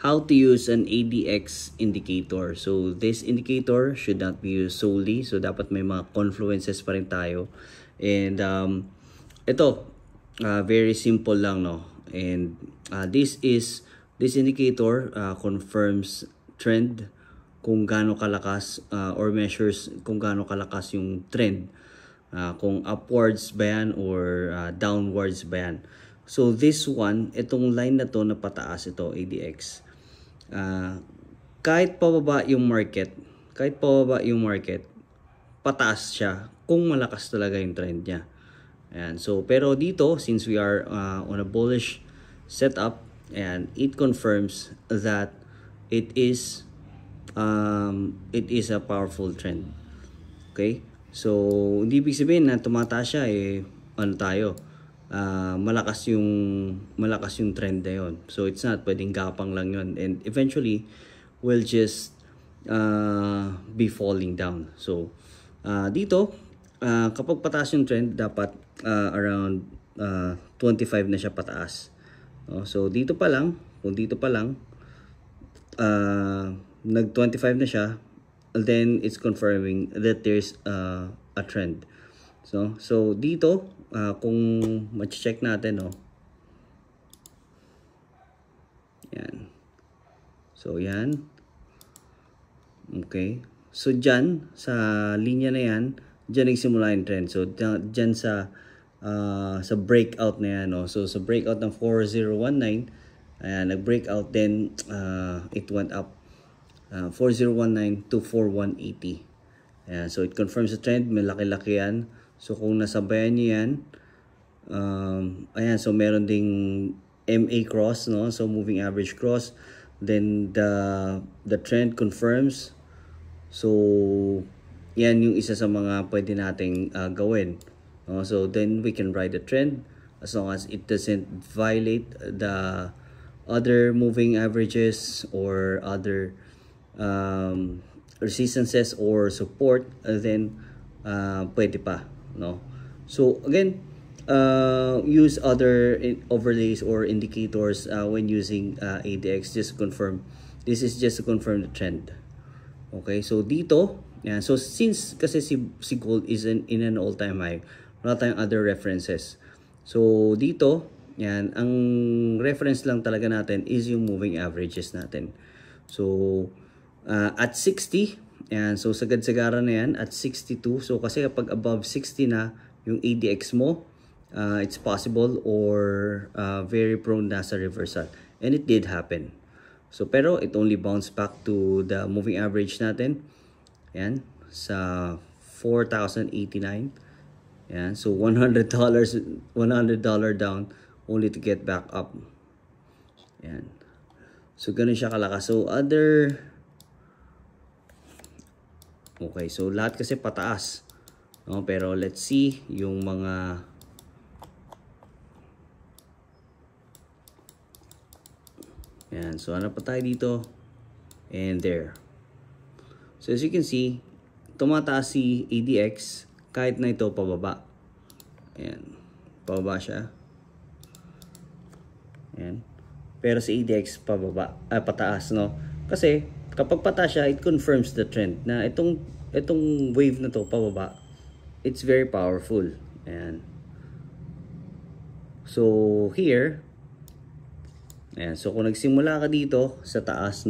how to use an ADX indicator. So this indicator should not be used solely. So dapat may mga confluences pa rin tayo. And ito, very simple lang, no? And this indicator confirms trend kung gaano kalakas or measures kung gaano kalakas yung trend. Kung upwards ba yan or downwards ba yan. So this one, itong line na to na pataas, ito ADX. Kahit pababa yung market, pataas siya kung malakas talaga yung trend niya. Ayan. So pero dito, since we are on a bullish setup, and it confirms that it is a powerful trend. Okay? So hindi ibig sabihin na tumataas siya malakas yung trend na yun. So it's not pwedeng gapang lang yun, and eventually will just be falling down. So dito kapag pataas yung trend, dapat around 25 na siya pataas. So dito pa lang, kung dito pa lang nag 25 na siya, then it's confirming that there's a trend. So dito kung ma-check natin, yan. So yan. Okay. So dyan sa linya na yan, dyan nagsimula yung trend. So dyan sa breakout na yan, so sa breakout ng 4019, nag-breakout, then it went up 4019 to 4180. Ayan, so it confirms the trend, may laki-laki yan. So kung nasabayan nyo yan, ayan, so meron ding MA cross, so moving average cross, then the trend confirms. So yan yung isa sa mga pwede nating gawin. So then we can ride the trend as long as it doesn't violate the other moving averages or other resistances or support, then pwede pa, So again, use other overlays or indicators when using ADX, just to confirm. This is just to confirm the trend. Okay, so dito, yan. So since kasi si gold is in an all-time high, wala tayong other references. So dito, yan, ang reference lang talaga natin is yung moving averages natin. So at 60, yan, so sagad-sagara na yan at 62. So kasi kapag above 60 na yung ADX mo, it's possible or very prone na sa reversal. And it did happen. So pero it only bounced back to the moving average natin. Yan, sa 4,089. Yan, so $100 down only to get back up. Yan. So ganun siya kalakas. So okay, so lahat kasi pataas. Pero let's see yung mga yan. So ano pa tayo dito? And there. So as you can see, tumataas si ADX kahit na ito pababa. Ayan. Pababa siya. Ayan. Pero si ADX pataas, Kasi kapag pataas siya, it confirms the trend na itong wave na to pababa, it's very powerful. Ayan. So here, ayan. So kung nagsimula ka dito sa taas,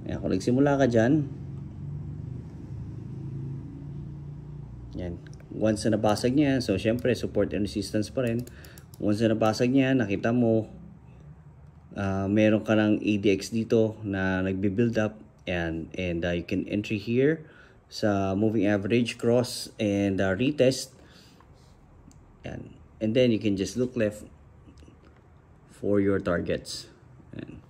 Ayan, kung nagsimula ka dyan, yan. Once na nabasag niya, so syempre support and resistance pa rin. Once na nabasag niya, nakita mo meron ka ng ADX dito na nagbi-build up, and you can entry here sa moving average cross and retest. Yan. And then you can just look left for your targets. Yan.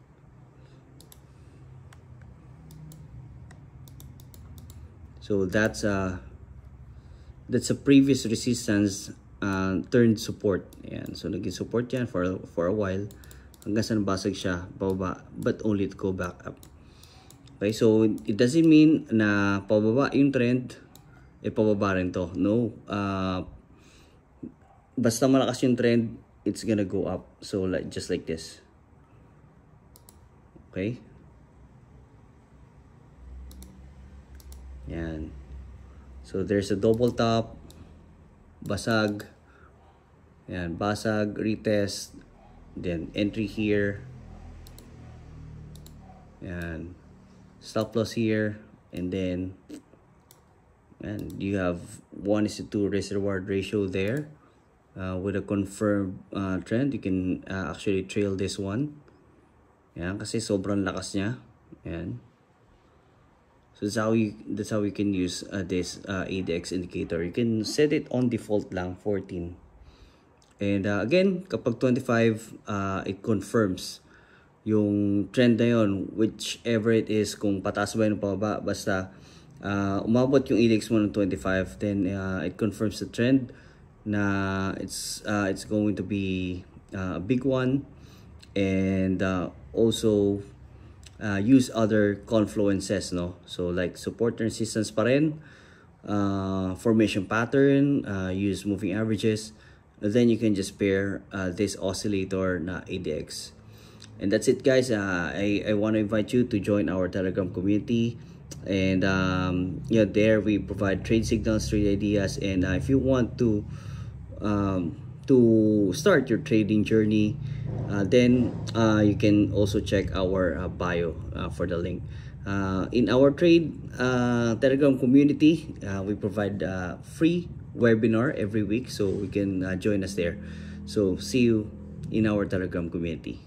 So that's a previous resistance turned support. Ayan. So naging support yan for a while hanggang sa nabasag siya pababa, but only to go back up. Okay, so it doesn't mean na pababa yung trend, pababa rin to. No. Basta malakas yung trend, it's gonna go up. So just like this. Okay? Yan. So there's a double top, basag, yan, basag, retest, then entry here, yan, stop loss here, and then you have 1:2 risk reward ratio there. With a confirmed trend, you can actually trail this one. Yan, kasi sobrang lakas niya. Yan. So that's how you can use this ADX indicator. You can set it on default lang 14. And again, kapag 25, it confirms yung trend na yun, whichever it is, kung pataas ba yun o pababa, basta umabot yung ADX mo ng 25, then it confirms the trend na it's going to be a big one. And also use other confluences, no? So like support and resistance pa rin, formation pattern, use moving averages. Then you can just pair this oscillator na ADX. And that's it, guys. I want to invite you to join our Telegram community. And yeah, there we provide trade signals, trade ideas. And if you want to start your trading journey, then you can also check our bio for the link. In our trade Telegram community, we provide free webinar every week, so you can join us there. So see you in our Telegram community.